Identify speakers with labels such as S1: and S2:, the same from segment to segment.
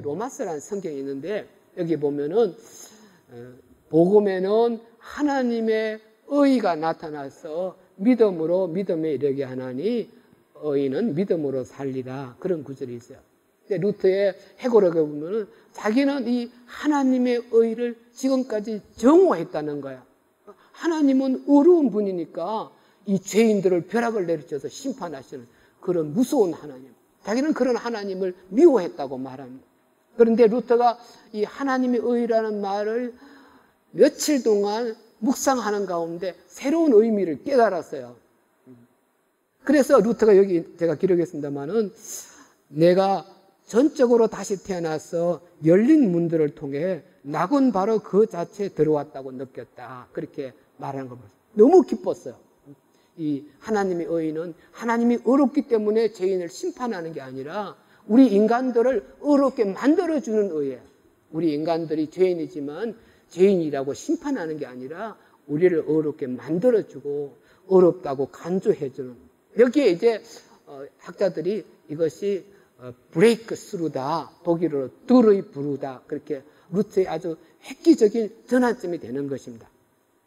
S1: 로마서라는 성경이 있는데 여기 보면은 복음에는 하나님의 의가 나타나서 믿음으로 믿음에 이르게 하나니 의인은 믿음으로 살리라. 그런 구절이 있어요. 근데 루터의 해고록에 보면은 자기는 이 하나님의 의를 지금까지 정오했다는 거야. 하나님은 의로운 분이니까 이 죄인들을 벼락을 내리쳐서 심판하시는 그런 무서운 하나님. 자기는 그런 하나님을 미워했다고 말합니다. 그런데 루터가 이 하나님의 의라는 말을 며칠 동안 묵상하는 가운데 새로운 의미를 깨달았어요. 그래서 루터가 여기 제가 기록했습니다만은 내가 전적으로 다시 태어나서 열린 문들을 통해 낙은 바로 그 자체에 들어왔다고 느꼈다. 그렇게 말하는 거 보세요. 너무 기뻤어요. 이 하나님의 의는 하나님이 의롭기 때문에 죄인을 심판하는 게 아니라 우리 인간들을 의롭게 만들어주는 의예요. 우리 인간들이 죄인이지만 죄인이라고 심판하는 게 아니라 우리를 의롭게 만들어주고 의롭다고 간주해주는. 여기에 이제 학자들이 이것이 브레이크 스루다, 독일어로 뚜르이 부르다, 그렇게 루트의 아주 획기적인 전환점이 되는 것입니다.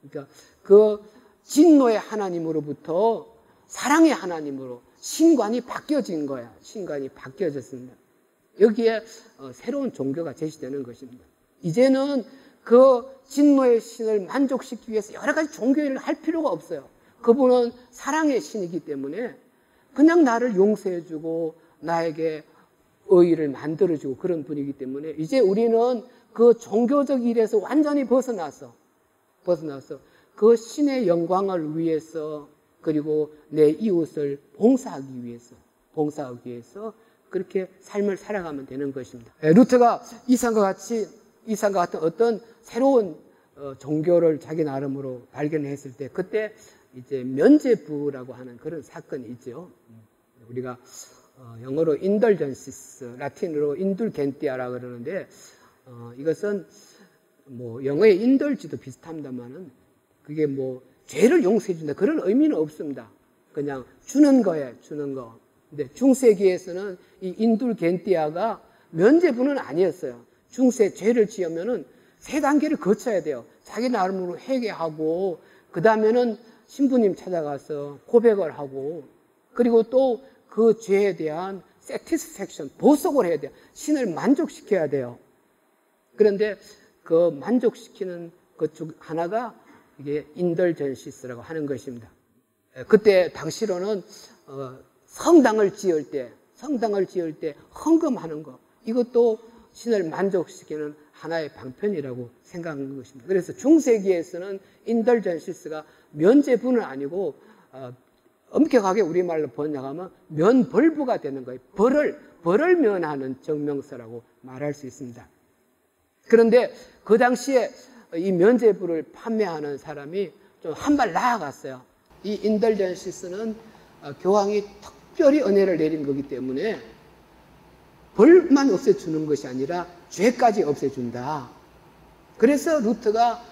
S1: 그러니까 그 진노의 하나님으로부터 사랑의 하나님으로 신관이 바뀌어진 거야. 신관이 바뀌어졌습니다. 여기에 새로운 종교가 제시되는 것입니다. 이제는 그 진노의 신을 만족시키기 위해서 여러 가지 종교를 할 필요가 없어요. 그분은 사랑의 신이기 때문에 그냥 나를 용서해주고 나에게 의의를 만들어주고 그런 분이기 때문에 이제 우리는 그 종교적 일에서 완전히 벗어나서 그 신의 영광을 위해서 그리고 내 이웃을 봉사하기 위해서 그렇게 삶을 살아가면 되는 것입니다. 루터가 이상과 같은 어떤 새로운 종교를 자기 나름으로 발견했을 때 그때 이제 면죄부라고 하는 그런 사건이 있죠. 우리가 영어로 indulgences, 라틴어로 indulgentia라고 그러는데 이것은 뭐 영어의 indulge도 비슷합니다만은 그게 뭐 죄를 용서해 준다 그런 의미는 없습니다. 그냥 주는 거예요, 주는 거. 근데 중세기에서는 이 indulgentia가 면죄부는 아니었어요. 중세 죄를 지으면은 3단계를 거쳐야 돼요. 자기 나름으로 회개하고 그 다음에는 신부님 찾아가서 고백을 하고 그리고 또 그 죄에 대한 satisfaction, 보석을 해야 돼요. 신을 만족시켜야 돼요. 그런데 그 만족시키는 것 중 하나가 이게 indulgences라고 하는 것입니다. 그때 당시로는 성당을 지을 때 헌금하는 것 이것도 신을 만족시키는 하나의 방편이라고 생각하는 것입니다. 그래서 중세기에서는 indulgences가 면죄부는 아니고 엄격하게 우리말로 번역하면 면벌부가 되는 거예요. 벌을 면하는 정명서라고 말할 수 있습니다. 그런데 그 당시에 이 면죄부를 판매하는 사람이 좀 한 발 나아갔어요. 이 indulgences는 교황이 특별히 은혜를 내린 거기 때문에 벌만 없애주는 것이 아니라 죄까지 없애준다. 그래서 루터가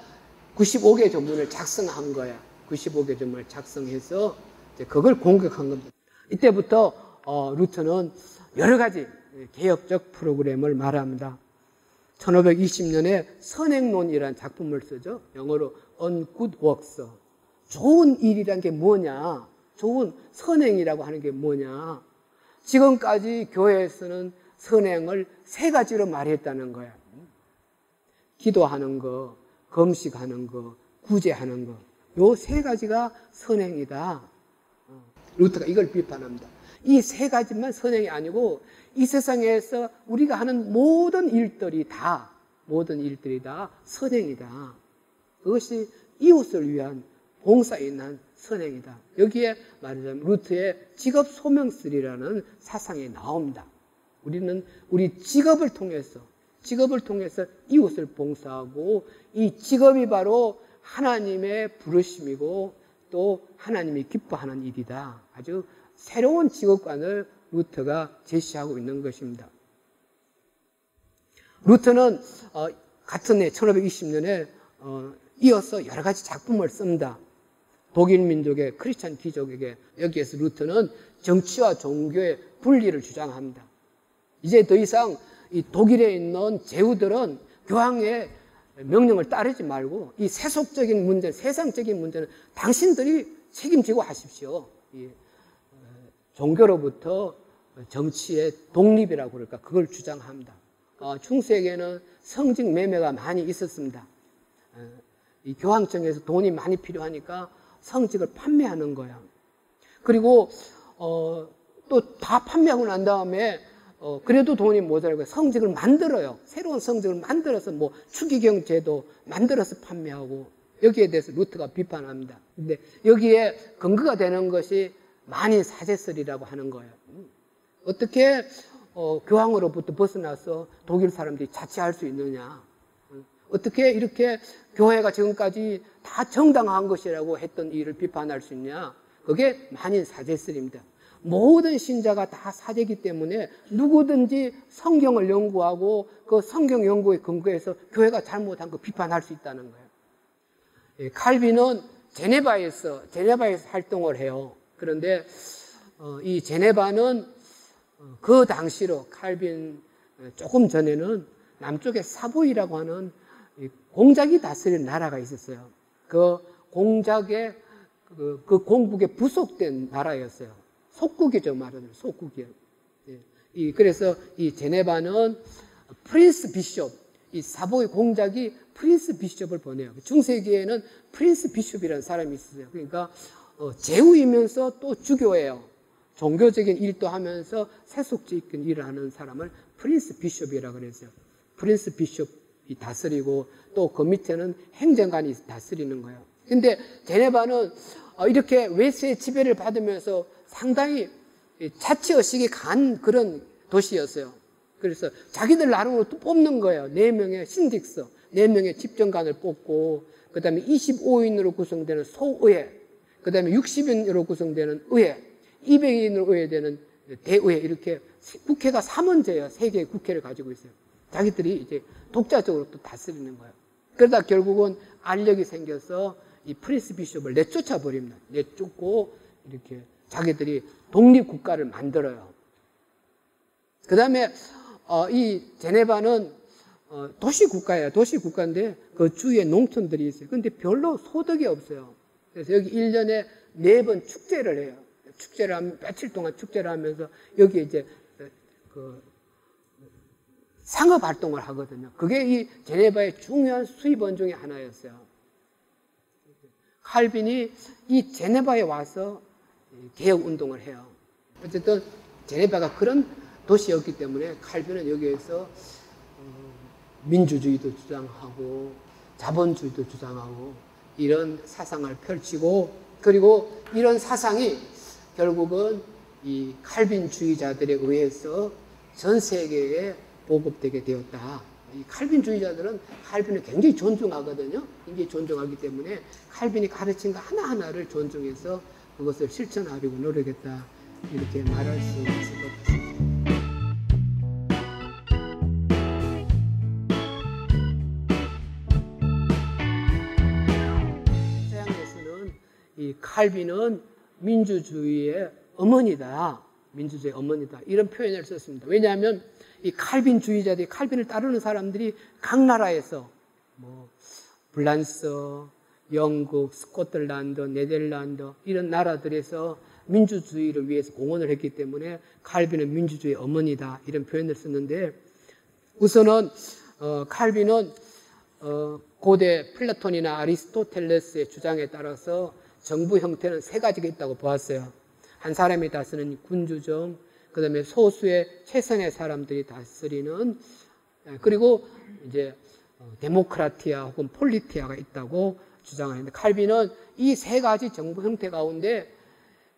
S1: 95개 전문을 작성한 거야. 95개 전문을 작성해서 그걸 공격한 겁니다. 이때부터 루터는 여러 가지 개혁적 프로그램을 말합니다. 1520년에 선행론이라는 작품을 쓰죠. 영어로 On Good Works. 좋은 일이란 게 뭐냐? 좋은 선행이라고 하는 게 뭐냐? 지금까지 교회에서는 선행을 3가지로 말했다는 거야. 기도하는 거, 금식하는 거, 구제하는 거. 요 3가지가 선행이다. 루터가 이걸 비판합니다. 이 3가지만 선행이 아니고 이 세상에서 우리가 하는 모든 일들이 다 선행이다. 그것이 이웃을 위한 봉사에 난 선행이다. 여기에 말하자면 루터의 직업 소명설이라는 사상이 나옵니다. 우리는 우리 직업을 통해서 이웃을 봉사하고 이 직업이 바로 하나님의 부르심이고 또 하나님이 기뻐하는 일이다. 아주 새로운 직업관을 루터가 제시하고 있는 것입니다. 루터는 같은 해 1520년에 이어서 여러 가지 작품을 씁니다. 독일 민족의 크리스찬 귀족에게 여기에서 루터는 정치와 종교의 분리를 주장합니다. 이제 더 이상 이 독일에 있는 제후들은 교황의 명령을 따르지 말고 이 세속적인 문제, 세상적인 문제는 당신들이 책임지고 하십시오. 이 종교로부터 정치의 독립이라고 그럴까 그걸 주장합니다. 중세에게는 성직 매매가 많이 있었습니다. 이 교황청에서 돈이 많이 필요하니까 성직을 판매하는 거야. 그리고 또 다 판매하고 난 다음에 그래도 돈이 모자라고 성직을 만들어요. 새로운 성직을 만들어서 뭐 추기경 제도 만들어서 판매하고 여기에 대해서 루터가 비판합니다. 근데 여기에 근거가 되는 것이 만인 사제설이라고 하는 거예요. 어떻게 교황으로부터 벗어나서 독일 사람들이 자치할 수 있느냐? 어떻게 이렇게 교회가 지금까지 다 정당한 것이라고 했던 일을 비판할 수 있냐? 그게 만인 사제설입니다. 모든 신자가 다 사제이기 때문에 누구든지 성경을 연구하고 그 성경 연구에 근거해서 교회가 잘못한 거 비판할 수 있다는 거예요. 칼빈은 제네바에서 활동을 해요. 그런데 이 제네바는 그 당시로 칼빈 조금 전에는 남쪽에 사보이라고 하는 공작이 다스리는 나라가 있었어요. 그 공작의 그 공국에 부속된 나라였어요. 속국이죠, 말하자면 속국이요. 그래서 이 제네바는 프린스 비숍, 이 사보이 공작이 프린스 비숍을 보내요. 중세기에는 프린스 비숍이라는 사람이 있었어요. 그러니까 제후이면서 또 주교예요. 종교적인 일도 하면서 세속적인 일을 하는 사람을 프린스 비숍이라고 그랬어요. 프린스 비숍이 다스리고 또 그 밑에는 행정관이 다스리는 거예요. 근데 제네바는 이렇게 외세의 지배를 받으면서 상당히 자치의식이 강한 그런 도시였어요. 그래서 자기들 나름으로 또 뽑는 거예요. 4명의 신직서, 4명의 집정관을 뽑고, 그 다음에 25인으로 구성되는 소의회, 그 다음에 60인으로 구성되는 의회, 200인으로 의회되는 대의회, 이렇게 국회가 3원제예요. 3개의 국회를 가지고 있어요. 자기들이 이제 독자적으로 또 다스리는 거예요. 그러다 결국은 알력이 생겨서 이 프린스 비숍을 내쫓아 버립니다. 내쫓고 이렇게 자기들이 독립국가를 만들어요. 그 다음에 이 제네바는 도시국가예요. 도시국가인데 그 주위에 농촌들이 있어요. 근데 별로 소득이 없어요. 그래서 여기 1년에 4번 축제를 해요. 축제를 하면 며칠 동안 축제를 하면서 여기 이제 그 상업 활동을 하거든요. 그게 이 제네바의 중요한 수입원 중에 하나였어요. 칼빈이 이 제네바에 와서 개혁 운동을 해요. 어쨌든 제네바가 그런 도시였기 때문에 칼빈은 여기에서 민주주의도 주장하고 자본주의도 주장하고 이런 사상을 펼치고, 그리고 이런 사상이 결국은 이 칼빈주의자들에 의해서 전 세계에 보급되게 되었다. 이 칼빈주의자들은 칼빈을 굉장히 존중하거든요. 굉장히 존중하기 때문에 칼빈이 가르친 거 하나하나를 존중해서 그것을 실천하려고 노력했다. 이렇게 말할 수 있을 것 같습니다. 서양에서는 이 칼빈은 민주주의의 어머니다. 민주주의의 어머니다. 이런 표현을 썼습니다. 왜냐하면 이 칼빈주의자들이, 칼빈을 따르는 사람들이 각 나라에서 뭐 프랑스, 영국, 스코틀랜드, 네덜란드 이런 나라들에서 민주주의를 위해서 공헌을 했기 때문에 칼빈은 민주주의의 어머니다. 이런 표현을 썼는데, 우선은 칼빈은 고대 플라톤이나 아리스토텔레스의 주장에 따라서 정부 형태는 3가지가 있다고 보았어요. 한 사람이 다스리는 군주정, 그 다음에 소수의 최선의 사람들이 다스리는, 그리고 이제 데모크라티아 혹은 폴리티아가 있다고 주장하는데, 칼빈은 이 3가지 정부 형태 가운데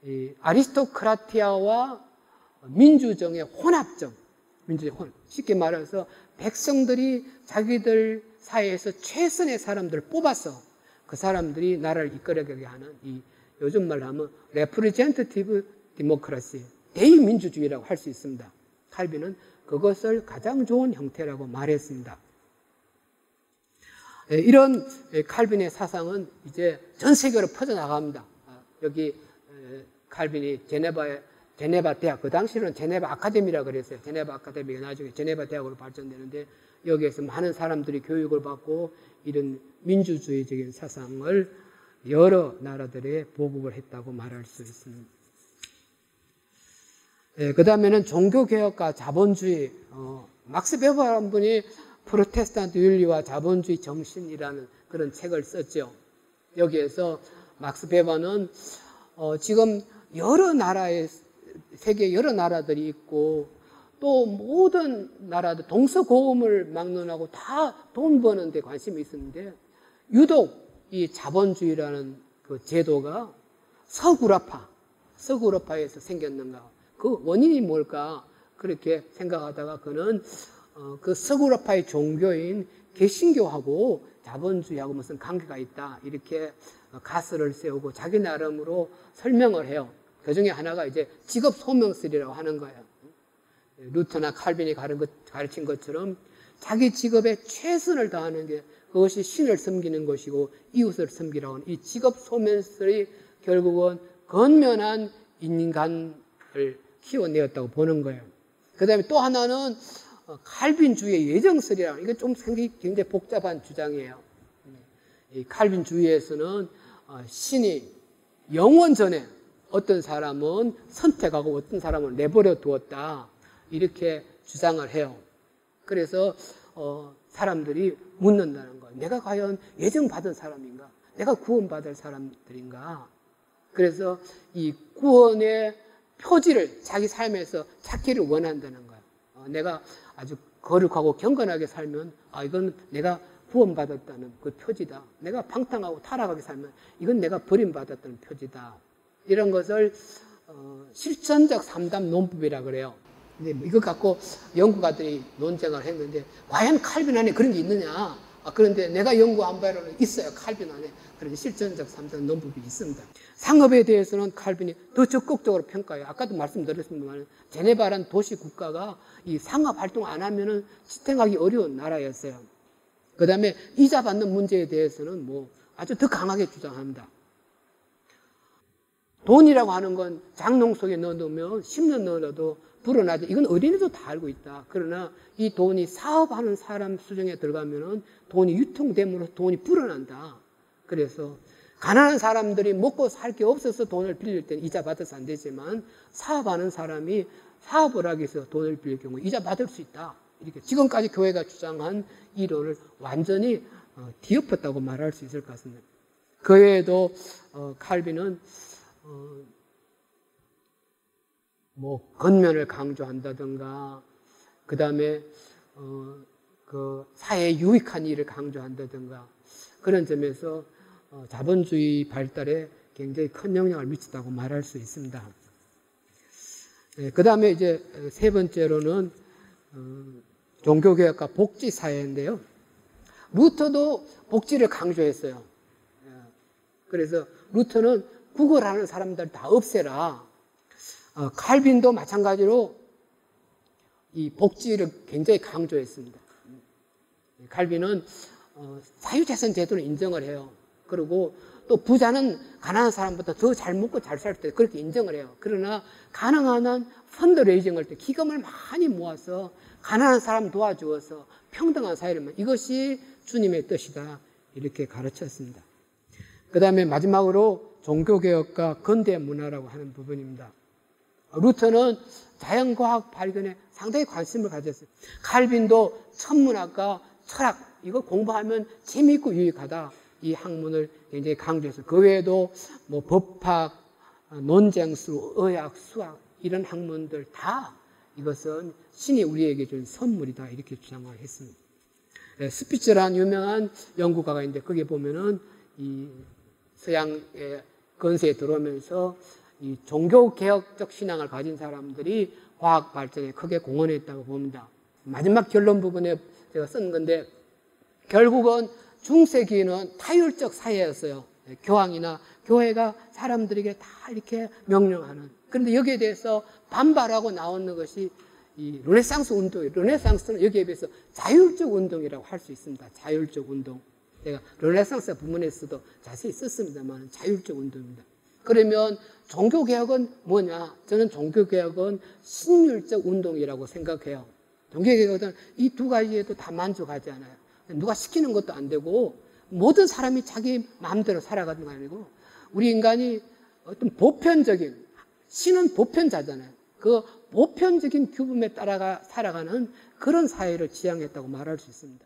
S1: 이 아리스토크라티아와 민주정의 혼합정, 쉽게 말해서 백성들이 자기들 사이에서 최선의 사람들을 뽑아서 그 사람들이 나라를 이끌어가게 하는, 이 요즘 말로 하면 레프리젠터티브 디모크라시, 대의민주주의라고 할 수 있습니다. 칼빈은 그것을 가장 좋은 형태라고 말했습니다. 이런 칼빈의 사상은 이제 전 세계로 퍼져나갑니다. 여기 칼빈이 제네바에 제네바 대학, 그 당시는 제네바 아카데미라고 그랬어요. 제네바 아카데미가 나중에 제네바 대학으로 발전되는데 여기에서 많은 사람들이 교육을 받고 이런 민주주의적인 사상을 여러 나라들에 보급을 했다고 말할 수 있습니다. 그 다음에는 종교개혁과 자본주의, 막스 베버라는 분이 프로테스탄트 윤리와 자본주의 정신이라는 그런 책을 썼죠. 여기에서 막스 베버는 지금 여러 나라의 세계 여러 나라들이 있고 또 모든 나라들 동서고금을 막론하고 다 돈 버는 데 관심이 있었는데 유독 이 자본주의라는 그 제도가 서구라파에서 생겼는가, 그 원인이 뭘까 그렇게 생각하다가 그는 그 서구라파의 종교인 개신교하고 자본주의하고 무슨 관계가 있다 이렇게 가설을 세우고 자기 나름으로 설명을 해요. 그 중에 하나가 이제 직업 소명설이라고 하는 거예요. 루터나 칼빈이 가르친 것처럼 자기 직업에 최선을 다하는 게 그것이 신을 섬기는 것이고 이웃을 섬기라고 하는 이 직업 소명설이 결국은 건면한 인간을 키워내었다고 보는 거예요. 그 다음에 또 하나는 칼빈주의의 예정설이라고, 이게 좀 굉장히 복잡한 주장이에요. 이 칼빈주의에서는 신이 영원 전에 어떤 사람은 선택하고 어떤 사람은 내버려 두었다 이렇게 주장을 해요. 그래서 사람들이 묻는다는 거예요. 내가 과연 예정받은 사람인가? 내가 구원받을 사람들인가? 그래서 이 구원의 표지를 자기 삶에서 찾기를 원한다는 거예요. 내가 아주 거룩하고 경건하게 살면 이건 내가 구원받았다는 그 표지다. 내가 방탕하고 타락하게 살면 이건 내가 버림받았다는 표지다. 이런 것을 실천적 삼담 논법이라 그래요. 근데 이거 갖고 연구가들이 논쟁을 했는데 과연 칼빈 안에 그런 게 있느냐? 그런데 내가 연구한 바로는 있어요. 칼빈 안에 그런 실천적 삼담 논법이 있습니다. 상업에 대해서는 칼빈이 더 적극적으로 평가해요. 아까도 말씀드렸습니다만 제네바라는 도시 국가가 이 상업 활동 안 하면은 지탱하기 어려운 나라였어요. 그 다음에 이자 받는 문제에 대해서는 아주 더 강하게 주장합니다. 돈이라고 하는 건 장롱 속에 넣어놓으면 10년 넣어놔도 불어나죠. 이건 어린이도 다 알고 있다. 그러나 이 돈이 사업하는 사람 수중에 들어가면은 돈이 유통됨으로 돈이 불어난다. 그래서 가난한 사람들이 먹고 살 게 없어서 돈을 빌릴 때는 이자 받아서 안 되지만 사업하는 사람이 사업을 하기 위해서 돈을 빌릴 경우 이자 받을 수 있다. 이렇게 지금까지 교회가 주장한 이론을 완전히 뒤엎었다고 말할 수 있을 것 같습니다. 그 외에도 칼빈은 건면을 강조한다든가, 그 다음에 그 사회에 유익한 일을 강조한다든가 그런 점에서 자본주의 발달에 굉장히 큰 영향을 미쳤다고 말할 수 있습니다. 그 다음에 이제 세 번째로는 종교개혁과 복지사회인데요. 루터도 복지를 강조했어요. 그래서 루터는 구걸하는 사람들 다 없애라. 칼빈도 마찬가지로 이 복지를 굉장히 강조했습니다. 칼빈은 사유재산 제도를 인정을 해요. 그리고 또 부자는 가난한 사람보다 더 잘 먹고 잘 살 때 그렇게 인정을 해요. 그러나 가능한 한 펀드레이징할 때 기금을 많이 모아서 가난한 사람 도와주어서 평등한 사회를 이것이 주님의 뜻이다 이렇게 가르쳤습니다. 그 다음에 마지막으로 종교개혁과 근대문화라고 하는 부분입니다. 루터는 자연과학 발견에 상당히 관심을 가졌어요. 칼빈도 천문학과 철학 이거 공부하면 재미있고 유익하다 이 학문을 굉장히 강조했어요. 그 외에도 법학, 논쟁수, 의학, 수학 이런 학문들 다 이것은 신이 우리에게 준 선물이다 이렇게 주장을 했습니다. 스피처라는 유명한 연구가가 있는데 거기에 보면은 이 서양의 건세에 들어오면서 이 종교개혁적 신앙을 가진 사람들이 과학 발전에 크게 공헌했다고 봅니다. 마지막 결론 부분에 제가 쓴 건데 결국은 중세기는 타율적 사회였어요. 교황이나 교회가 사람들에게 다 이렇게 명령하는. 그런데 여기에 대해서 반발하고 나오는 것이 이 르네상스 운동이에요. 르네상스는 여기에 비해서 자율적 운동이라고 할 수 있습니다. 자율적 운동. 제가 르네상스 부문에서도 자세히 썼습니다만 자율적 운동입니다. 그러면 종교개혁은 뭐냐? 저는 종교개혁은 신율적 운동이라고 생각해요. 종교개혁은 이 두 가지에도 다 만족하지 않아요. 누가 시키는 것도 안 되고 모든 사람이 자기 마음대로 살아가는 거 아니고 우리 인간이 어떤 보편적인, 신은 보편자잖아요. 그 보편적인 규범에 따라가 살아가는 그런 사회를 지향했다고 말할 수 있습니다.